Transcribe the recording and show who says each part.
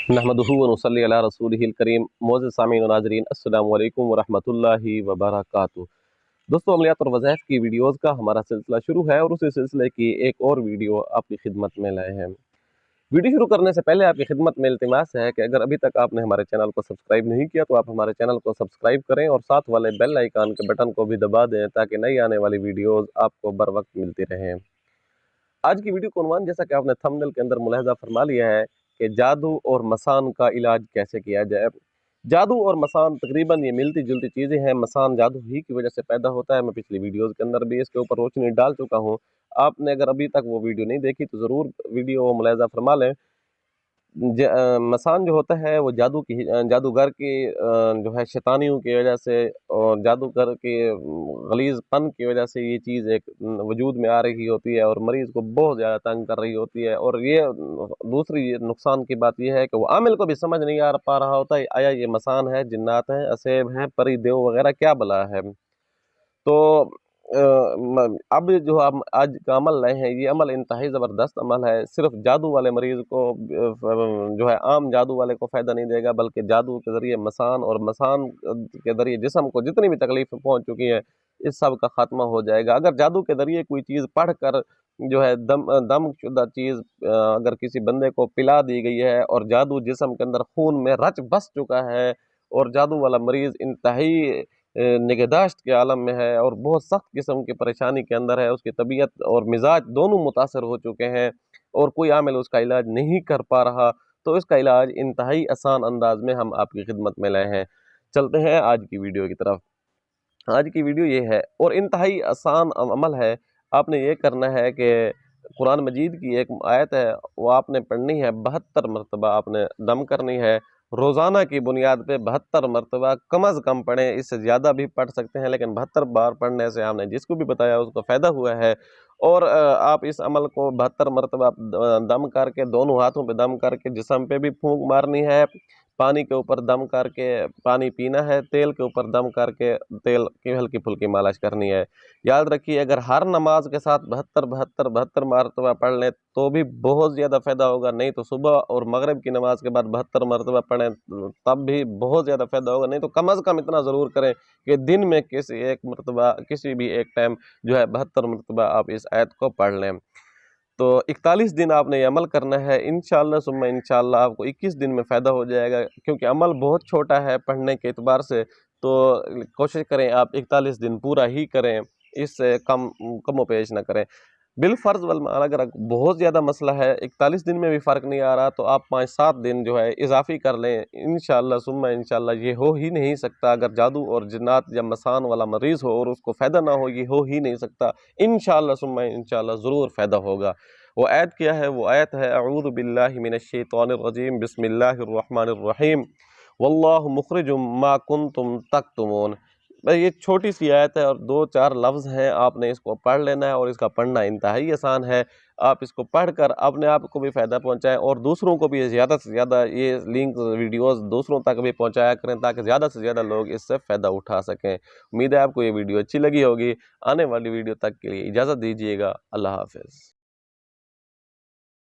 Speaker 1: नहमदुहु व नुसल्ली अला रसूलिहिल करीम। मोअज़्ज़िज़ सामीन व नाज़रीन, अस्सलामु अलैकुम व रहमतुल्लाहि व बरकातुहू। दोस्तों, अमलियात और वज़ाइफ की वीडियोज़ का हमारा सिलसिला शुरू है और उसी सिलसिले की एक और वीडियो आपकी खिदमत में लाए हैं। वीडियो शुरू करने से पहले आपकी खिदमत में इल्तिमास है कि अगर अभी तक आपने हमारे चैनल को सब्सक्राइब नहीं किया तो आप हमारे चैनल को सब्सक्राइब करें और साथ वाले बेल आइकन के बटन को भी दबा दें ताकि नई आने वाली वीडियोज़ आपको बर वक्त मिलती रहें। आज की वीडियो का उन्वान, जैसा कि आपने थंबनेल के अंदर मुलाहिजा फरमा लिया है, कि जादू और मसान का इलाज कैसे किया जाए। जादू और मसान तकरीबन ये मिलती जुलती चीज़ें हैं। मसान जादू ही की वजह से पैदा होता है। मैं पिछली वीडियोज़ के अंदर भी इसके ऊपर रोशनी डाल चुका हूँ। आपने अगर अभी तक वो वीडियो नहीं देखी तो ज़रूर वीडियो मुलाहिजा फरमा लें। मसान जो होता है वो जादूगर की जो है शैतानियों की वजह से और जादूगर के गलीज़पन की वजह से ये चीज़ एक वजूद में आ रही होती है और मरीज़ को बहुत ज़्यादा तंग कर रही होती है। और ये दूसरी नुकसान की बात ये है कि वो आमिल को भी समझ नहीं आ पा रहा होता है, आया ये मसान है, जिन्नात हैं, असेब हैं, परी देव वगैरह क्या बला है। तो अब जो हम आज का अमल लाए हैं, ये अमल इंतहाई ज़बरदस्त अमल है। सिर्फ जादू वाले मरीज़ को जो है आम जादू वाले को फ़ायदा नहीं देगा, बल्कि जादू के ज़रिए मसान और मसान के ज़रिए जिस्म को जितनी भी तकलीफ़ें पहुँच चुकी हैं, इस सब का ख़ात्मा हो जाएगा। अगर जादू के ज़रिए कोई चीज़ पढ़ कर जो है दमशुदा चीज़ अगर किसी बंदे को पिला दी गई है और जादू जिस्म के अंदर खून में रच बस चुका है और जादू वाला मरीज़ इंतहाई निगहदाश्त के आलम में है और बहुत सख्त किस्म की परेशानी के अंदर है, उसकी तबीयत और मिजाज दोनों मुतासर हो चुके हैं और कोई आमिल उसका इलाज नहीं कर पा रहा, तो इसका इलाज इंतहाई आसान अंदाज में हम आपकी खिदमत में लाए हैं। चलते हैं आज की वीडियो की तरफ। आज की वीडियो ये है और इंतहाई आसान अमल है। आपने ये करना है कि कुरान मजीद की एक आयत है, वो आपने पढ़नी है, 72 मरतबा आपने दम करनी है। रोज़ाना की बुनियाद पे 72 मरतबा कम अज़ कम पढ़ें, इससे ज़्यादा भी पढ़ सकते हैं, लेकिन 72 बार पढ़ने से हमने जिसको भी बताया उसको फ़ायदा हुआ है। और आप इस अमल को 72 मरतबा दम करके, दोनों हाथों पे दम करके, जिस्म पे भी फूंक मारनी है, पानी के ऊपर दम करके पानी पीना है, तेल के ऊपर दम करके तेल की हल्की फुल्की मालिश करनी है। याद रखिए, अगर हर नमाज के साथ 72 मरतबा पढ़ लें तो भी बहुत ज़्यादा फ़ायदा होगा, नहीं तो सुबह और मगरिब की नमाज के बाद 72 मरतबा पढ़ें तब भी बहुत ज़्यादा फ़ायदा होगा। नहीं तो कम अज़ कम इतना ज़रूर करें कि दिन में किसी एक मरतबा, किसी भी एक टाइम जो है 72 मरतबा आप इस आयत को पढ़ लें। तो 41 दिन आपने ये अमल करना है। इंशाअल्लाह सुम्मा इंशाअल्लाह आपको 21 दिन में फ़ायदा हो जाएगा, क्योंकि अमल बहुत छोटा है पढ़ने के एतबार से। तो कोशिश करें आप 41 दिन पूरा ही करें, इससे कमो पेश ना करें। बिलफ़र्ज़ वल माल अगर बहुत ज़्यादा मसला है, 41 दिन में भी फ़र्क नहीं आ रहा, तो आप 5-7 दिन जो है इज़ाफ़ी कर लें। इंशाअल्लाह सुम्मा इंशाअल्लाह ये हो ही नहीं सकता, अगर जादू और जिन्नात या मसान वाला मरीज़ हो और उसको फ़ायदा ना हो, ये हो ही नहीं सकता। इंशाअल्लाह सुम्मा इंशाअल्लाह ज़रूर फ़ायदा होगा। वो आयत क्या है? वो आयत है, अऊज़ु बिल्लाहि मिनश शैतानिर रजीम, बिस्मिल्लाहिर रहमानिर रहीम, वल्लाहु मुख़रिजुम मा कुंतुम तक्तुमून। भाई ये छोटी सी आयत है और 2-4 लफ्ज़ हैं, आपने इसको पढ़ लेना है और इसका पढ़ना इंतहाई आसान है। आप इसको पढ़कर अपने आप को भी फ़ायदा पहुँचाएँ और दूसरों को भी ज़्यादा से ज़्यादा ये लिंक वीडियोज़ दूसरों तक भी पहुँचाया करें, ताकि ज़्यादा से ज़्यादा लोग इससे फ़ायदा उठा सकें। उम्मीद है आपको ये वीडियो अच्छी लगी होगी। आने वाली वीडियो तक के लिए इजाज़त दीजिएगा। अल्लाह हाफ़िज़।